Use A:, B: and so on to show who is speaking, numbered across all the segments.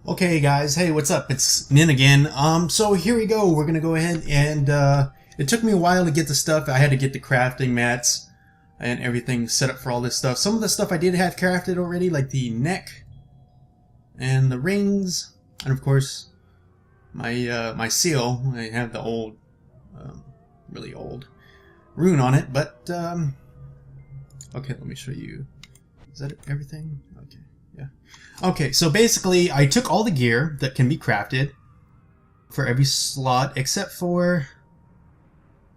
A: Okay guys, hey, what's up? It's Nin again. So here we go. We're gonna go ahead and it took me a while to get the stuff. I had to get the crafting mats and everything set up for all this stuff. Some of the stuff I did have crafted already, like the neck and the rings, and of course my seal. I have the old, really old rune on it, but okay, let me show you. Is that everything? Okay. Yeah. Okay, so basically I took all the gear that can be crafted for every slot except for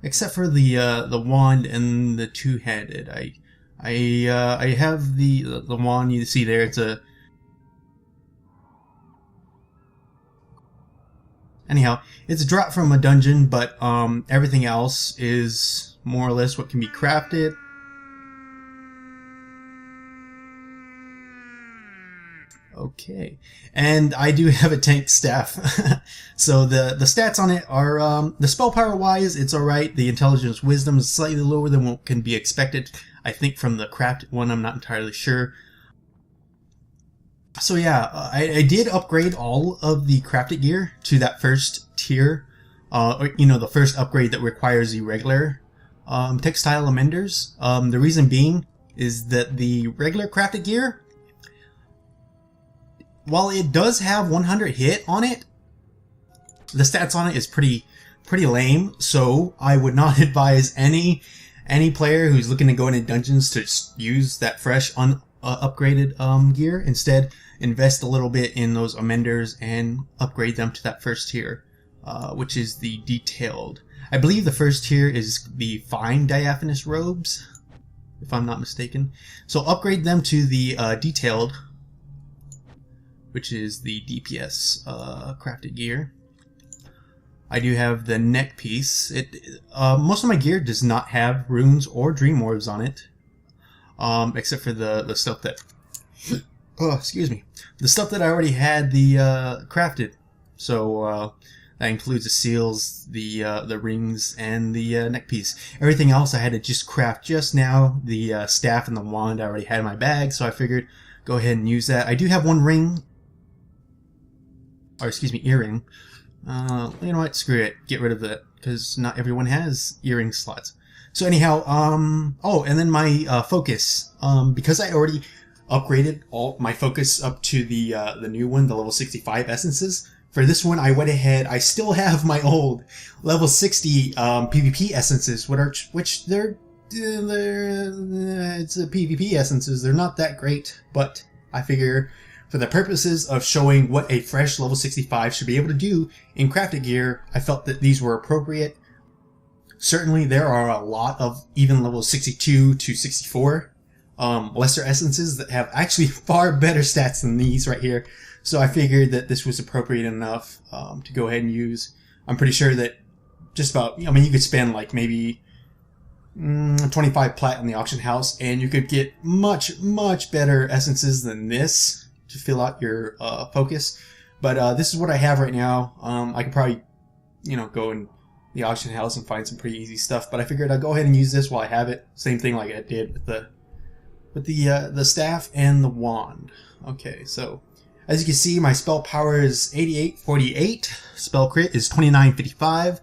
A: the wand and the two-handed. I have the wand you see there. It's a it's a drop from a dungeon, but everything else is more or less what can be crafted. Okay, and I do have a tank staff. So the stats on it are, the spell power wise, it's alright. The intelligence wisdom is slightly lower than what can be expected, I think, from the crafted one. I'm not entirely sure. So yeah, I did upgrade all of the crafted gear to that first tier. You know, the first upgrade that requires the regular textile amenders. The reason being is that the regular crafted gear, while it does have 100 hit on it, the stats on it is pretty lame. So I would not advise any player who's looking to go into dungeons to use that fresh upgraded gear. Instead, invest a little bit in those amenders and upgrade them to that first tier, which is the detailed. I believe the first tier is the fine diaphanous robes, if I'm not mistaken. So upgrade them to the detailed, which is the DPS crafted gear. I do have the neck piece. Most of my gear does not have runes or dream orbs on it, except for the stuff that oh, excuse me, the stuff that I already had the crafted. So that includes the seals, the rings, and the neck piece. Everything else I had to just craft just now. The staff and the wand I already had in my bag, so I figured go ahead and use that. I do have one ring. Or excuse me, earring. You know what? Screw it. Get rid of that, because not everyone has earring slots. So anyhow, oh, and then my focus. Because I already upgraded all my focus up to the new one, the level 65 essences. For this one, I went ahead. I still have my old level 60 PvP essences, which they're it's a PvP essences. They're not that great, but I figure, for the purposes of showing what a fresh level 65 should be able to do in crafted gear, I felt that these were appropriate. Certainly there are a lot of even level 62 to 64 lesser essences that have actually far better stats than these right here. So I figured that this was appropriate enough to go ahead and use. I'm pretty sure that just about, I mean, you could spend like maybe 25 plat in the auction house and you could get much better essences than this to fill out your focus. But this is what I have right now. I could probably, you know, go in the auction house and find some pretty easy stuff, but I figured I'd go ahead and use this while I have it. Same thing like I did with the staff and the wand. Okay, so as you can see, my spell power is 8848, spell crit is 2955,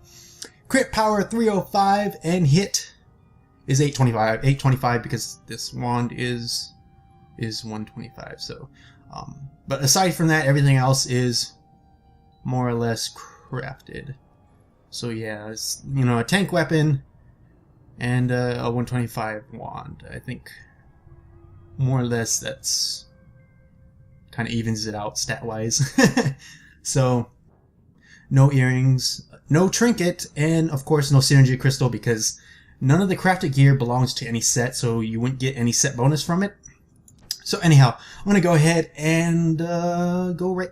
A: crit power 305, and hit is 825 because this wand is 125. So but aside from that, everything else is more or less crafted. So yeah, it's, you know, a tank weapon and a 125 wand. I think more or less that's kind of evens it out stat wise. So no earrings, no trinket, and of course no synergy crystal, because none of the crafted gear belongs to any set, so you wouldn't get any set bonus from it. So anyhow, I'm going to go ahead and go right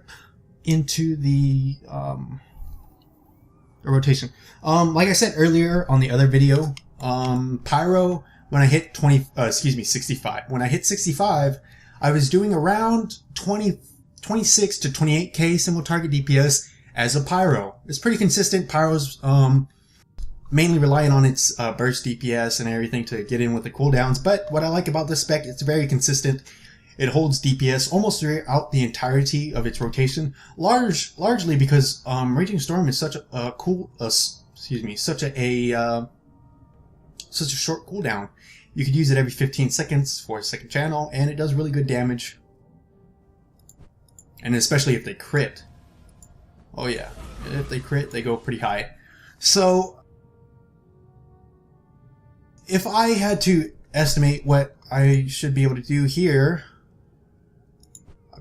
A: into the rotation. Like I said earlier on the other video, Pyro, when I hit 65. When I hit 65, I was doing around 26 to 28k single target DPS as a Pyro. It's pretty consistent. Pyro's mainly relying on its burst DPS and everything to get in with the cooldowns, but what I like about this spec, it's very consistent. it holds DPS almost throughout the entirety of its rotation, largely because Raging Storm is such a such a short cooldown. You could use it every 15 seconds for a second channel, and it does really good damage. And especially if they crit. Oh yeah, if they crit, they go pretty high. So if I had to estimate what I should be able to do here,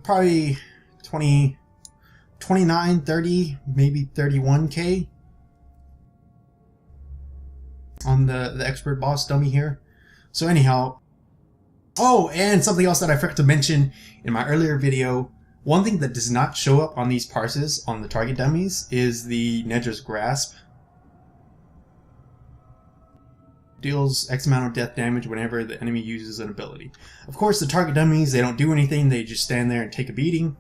A: probably 29, 30, maybe 31k on the expert boss dummy here. So anyhow, oh, and something else that I forgot to mention in my earlier video, one thing that does not show up on these parses on the target dummies is the Nedra's Grasp. Deals X amount of death damage whenever the enemy uses an ability. Of course, the target dummies, they don't do anything, they just stand there and take a beating.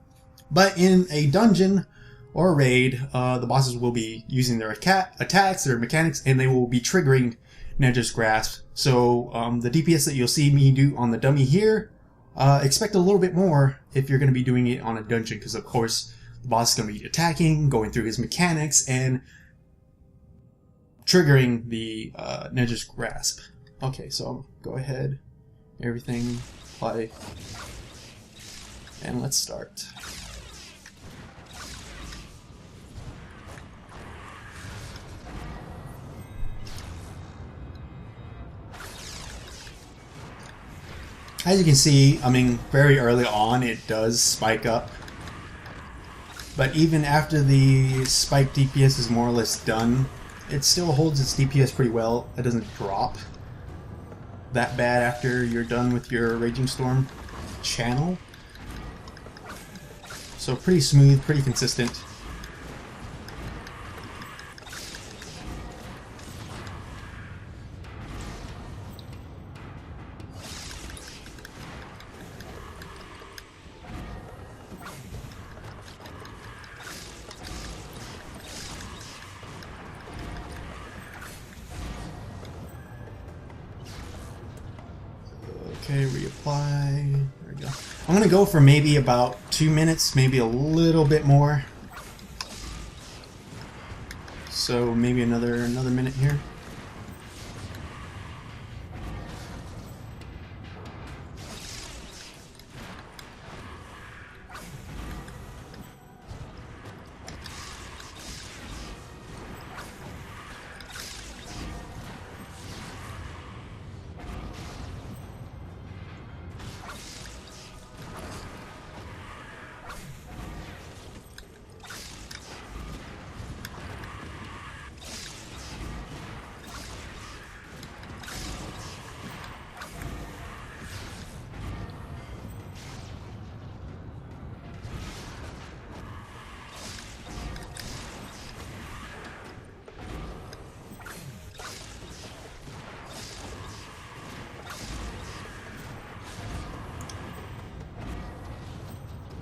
A: But in a dungeon or a raid, the bosses will be using their attacks, their mechanics, and they will be triggering Nedra's Grasp. So the DPS that you'll see me do on the dummy here, expect a little bit more if you're going to be doing it on a dungeon, because of course the boss is going to be attacking, going through his mechanics, and triggering the Nedra's Grasp. Okay, so go ahead, everything, play, and let's start. As you can see, I mean, very early on it does spike up. But even after the spike DPS is more or less done, it still holds its DPS pretty well. It doesn't drop that bad after you're done with your Raging Storm channel. So pretty smooth, pretty consistent. Okay, reapply. There we go. I'm gonna go for maybe about 2 minutes, maybe a little bit more. So maybe another minute here.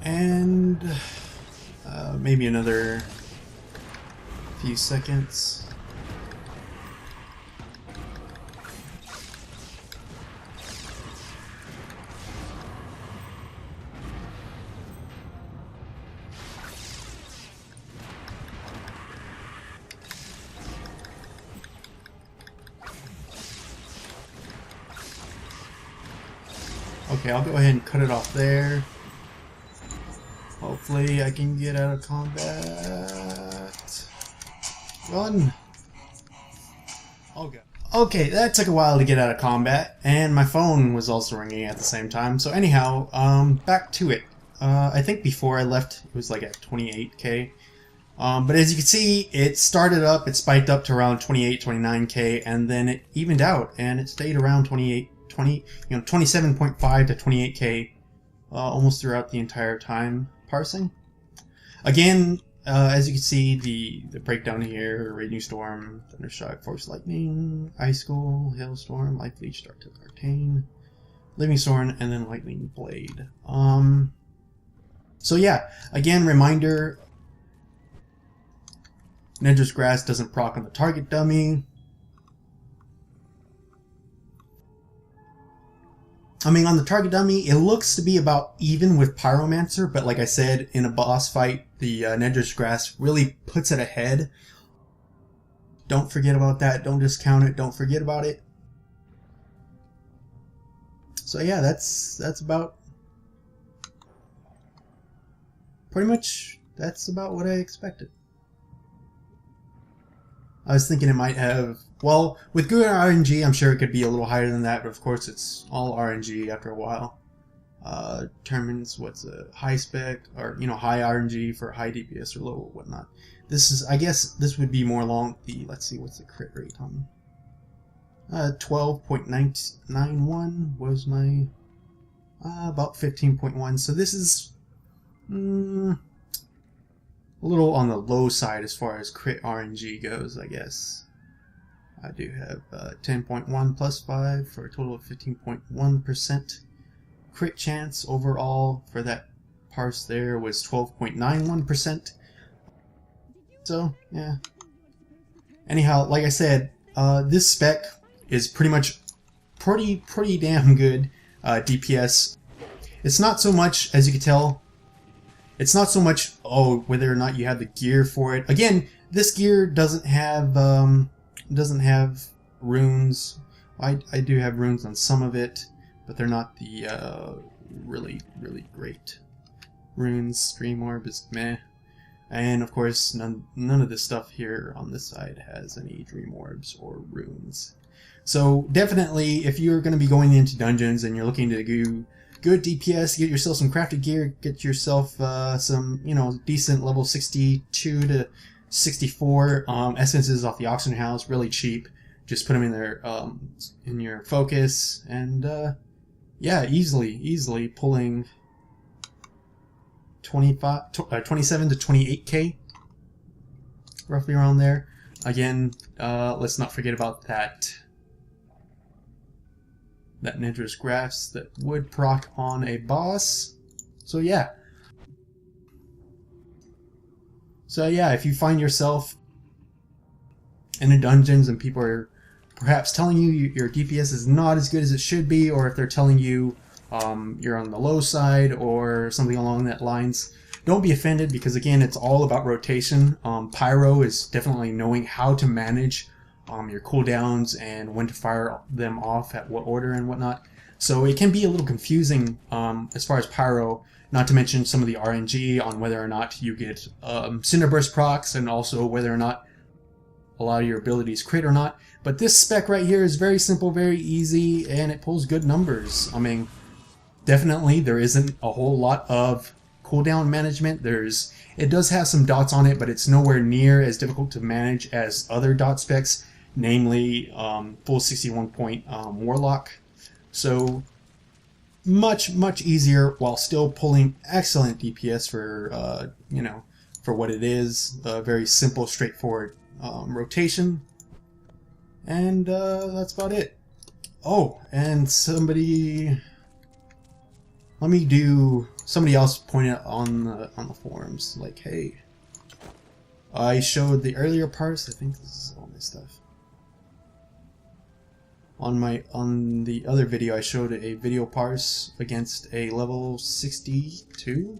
A: And maybe another few seconds. Okay, I'll go ahead and cut it off there. Hopefully I can get out of combat. Run! Okay. Okay, that took a while to get out of combat, and my phone was also ringing at the same time. So anyhow, back to it. I think before I left, it was like at 28k. But as you can see, it started up, it spiked up to around 28, 29k, and then it evened out, and it stayed around 27.5 to 28k almost throughout the entire time parsing. Again, as you can see, the breakdown here: Raging Storm, Thundershock, Force Lightning, Icicle, Hailstorm, Life Leech, Dark Tooth, Arcane, Living Sword, and then Lightning Blade. So yeah, again, reminder: Nedra's Grasp doesn't proc on the target dummy. I mean, on the target dummy, it looks to be about even with Pyromancer, but like I said, in a boss fight, the Nedra's Grasp really puts it ahead. Don't forget about that. Don't discount it. Don't forget about it. So yeah, that's about pretty much, that's about what I expected. I was thinking it might have, well, with good RNG, I'm sure it could be a little higher than that, but of course it's all RNG after a while. Determines what's a high spec, or, you know, high RNG for high DPS or low whatnot. This is, I guess, this would be more along the, let's see, what's the crit rate on? 12.991 was my, about 15.1, so this is, a little on the low side as far as crit RNG goes, I guess. I do have 10.1 plus 5 for a total of 15.1%. Crit chance overall for that parse there was 12.91%. So, yeah. Anyhow, like I said, this spec is pretty much pretty damn good DPS. It's not so much, as you can tell, it's not so much, oh, whether or not you have the gear for it. Again, this gear doesn't have runes. I do have runes on some of it, but they're not the really great runes. Dream Orb is meh. And of course, none of this stuff here on this side has any Dream Orbs or runes. So definitely, if you're going to be going into dungeons and you're looking to do good DPS, get yourself some crafted gear, get yourself some, you know, decent level 62 to 64 essences off the auction house, really cheap. Just put them in there in your focus, and yeah, easily pulling 27 to 28k, roughly around there. Again, let's not forget about that Nedra's Grasp that would proc on a boss. So yeah. If you find yourself in the dungeons and people are perhaps telling you your DPS is not as good as it should be, or if they're telling you you're on the low side or something along that lines, don't be offended, because again, it's all about rotation. Pyro is definitely knowing how to manage your cooldowns and when to fire them off at what order and whatnot. So it can be a little confusing as far as Pyro, not to mention some of the RNG on whether or not you get Cinder Burst procs, and also whether or not a lot of your abilities crit or not. But this spec right here is very simple, very easy, and it pulls good numbers. I mean, definitely there isn't a whole lot of cooldown management. It does have some dots on it, but it's nowhere near as difficult to manage as other dot specs, namely full 61 point Warlock. So much easier while still pulling excellent DPS for you know, for what it is. Very simple, straightforward rotation, and that's about it. Oh, and somebody else pointed out on the forums, like, hey, I showed the earlier parse. I think this is all my stuff. On the other video, I showed a video parse against a level 62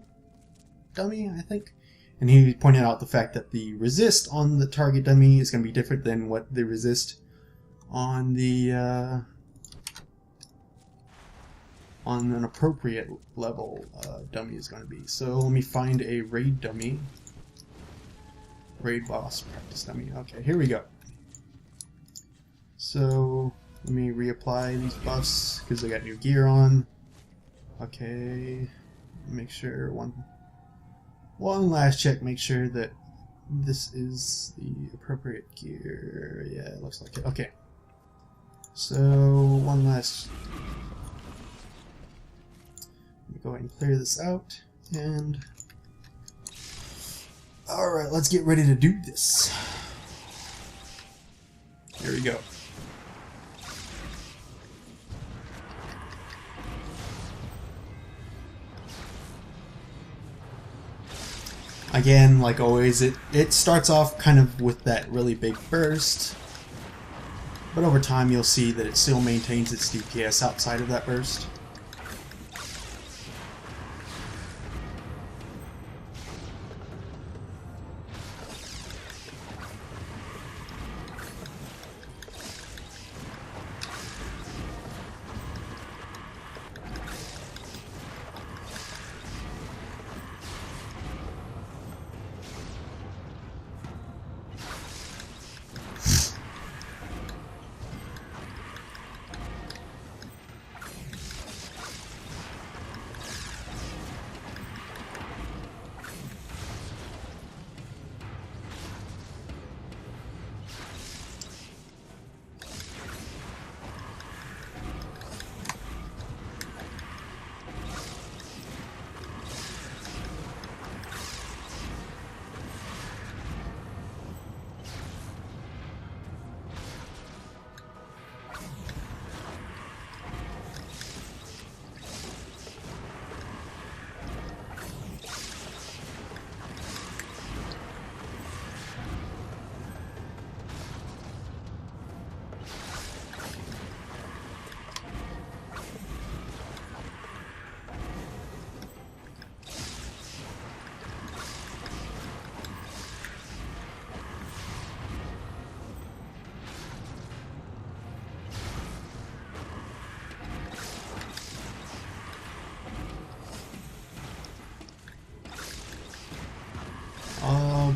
A: dummy, I think. And he pointed out the fact that the resist on the target dummy is going to be different than what the resist on the on an appropriate level dummy is going to be. So let me find a raid dummy. Raid boss practice dummy. Okay, here we go. So let me reapply these buffs because I got new gear on. Okay, make sure one last check, make sure that this is the appropriate gear. Yeah, it looks like it. Okay. So one last. Let me go ahead and clear this out, and alright, let's get ready to do this. Here we go. Again, like always, it starts off kind of with that really big burst, but over time you'll see that it still maintains its DPS outside of that burst.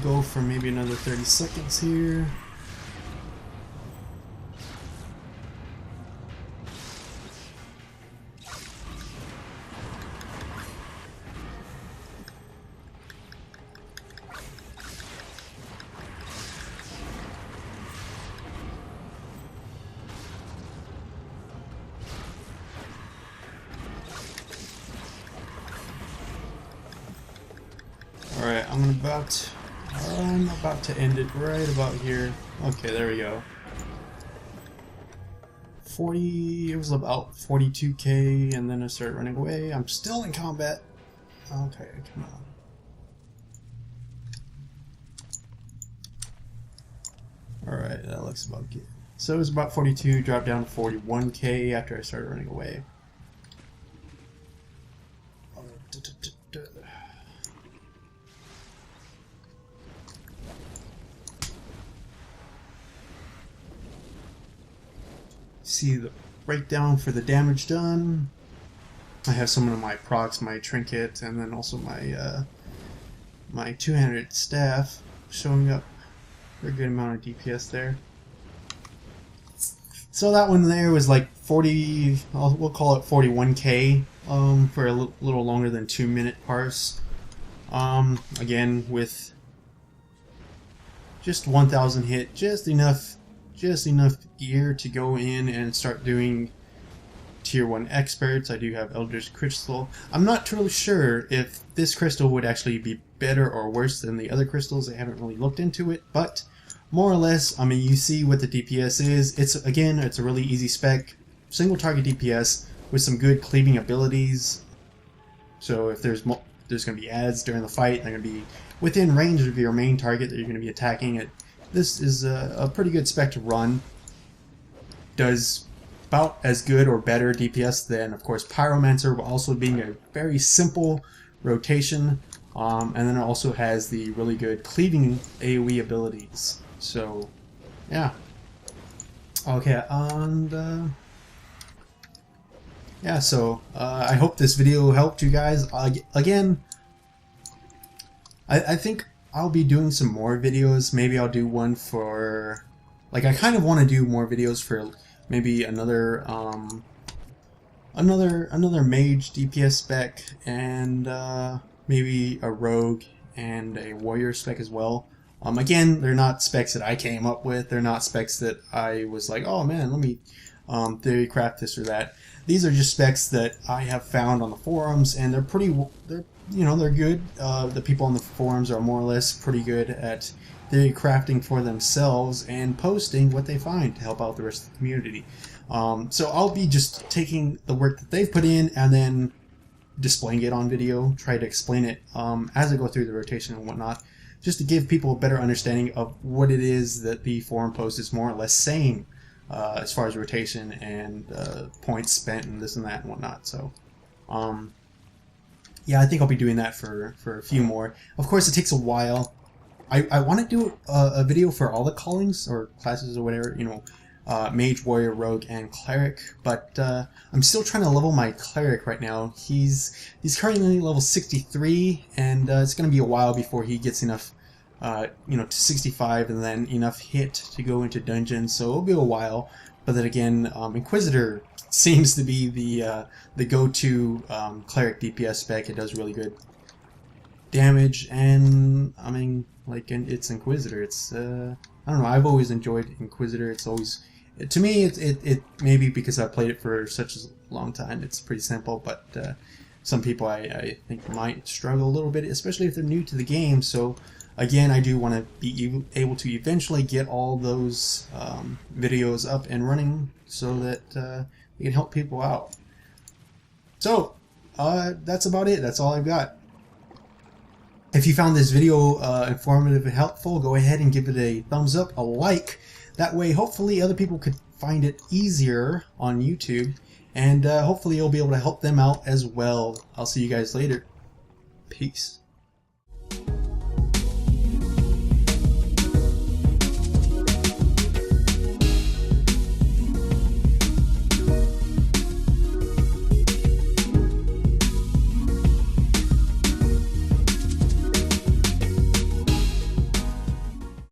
A: go for maybe another 30 seconds here. Alright, I'm about to end it right about here. Okay, there we go. 40, it was about 42k, and then I started running away. I'm still in combat. Okay, come on. Alright, that looks about good. So it was about 42, dropped down to 41k after I started running away. See the breakdown for the damage done. I have some of my procs, my trinket, and then also my my two-handed staff showing up for a good amount of DPS there. So that one there was like 40, we'll call it 41k for a little longer than 2-minute parse. Again with just 1000 hit, just enough gear to go in and start doing tier 1 experts. I do have Elder's Crystal. I'm not totally sure if this crystal would actually be better or worse than the other crystals. I haven't really looked into it, but more or less, I mean, you see what the DPS is. It's a really easy spec, single target DPS with some good cleaving abilities. So if there's going to be adds during the fight, they're going to be within range of your main target that you're going to be attacking. This is a pretty good spec to run. Does about as good or better DPS than, of course, Pyromancer, but also being a very simple rotation. And then it also has the really good cleaving AoE abilities. So, yeah. Okay, and yeah, so I hope this video helped you guys. Again, I think I'll be doing some more videos. Maybe I'll do one for, like, I kind of want to do more videos for maybe another another mage DPS spec, and maybe a rogue and a warrior spec as well. Again, they're not specs that I came up with. They're not specs that I was like, oh man, let me theory craft this or that. These are just specs that I have found on the forums, and they're good. The people on the forums are more or less pretty good at theory crafting for themselves and posting what they find to help out the rest of the community. So I'll be just taking the work that they've put in and then displaying it on video, try to explain it as I go through the rotation and whatnot, just to give people a better understanding of what it is that the forum post is more or less saying as far as rotation and points spent and this and that and whatnot. So yeah, I think I'll be doing that for a few more. Of course, it takes a while. I want to do a video for all the callings or classes or whatever, you know, mage, warrior, rogue, and cleric, but I'm still trying to level my cleric right now. He's currently level 63, and it's going to be a while before he gets enough, you know, to 65 and then enough hit to go into dungeons, so it'll be a while. But then again, Inquisitor seems to be the go-to cleric DPS spec. It does really good damage, and I mean, like, it's Inquisitor. It's I don't know, I've always enjoyed Inquisitor. It's always, to me, it maybe because I've played it for such a long time, it's pretty simple, but some people I think might struggle a little bit, especially if they're new to the game. So again, I do want to be able to eventually get all those videos up and running so that we can help people out. So that's about it. That's all I've got. If you found this video informative and helpful, go ahead and give it a thumbs up, a like. That way, hopefully, other people could find it easier on YouTube, and hopefully, you'll be able to help them out as well. I'll see you guys later. Peace.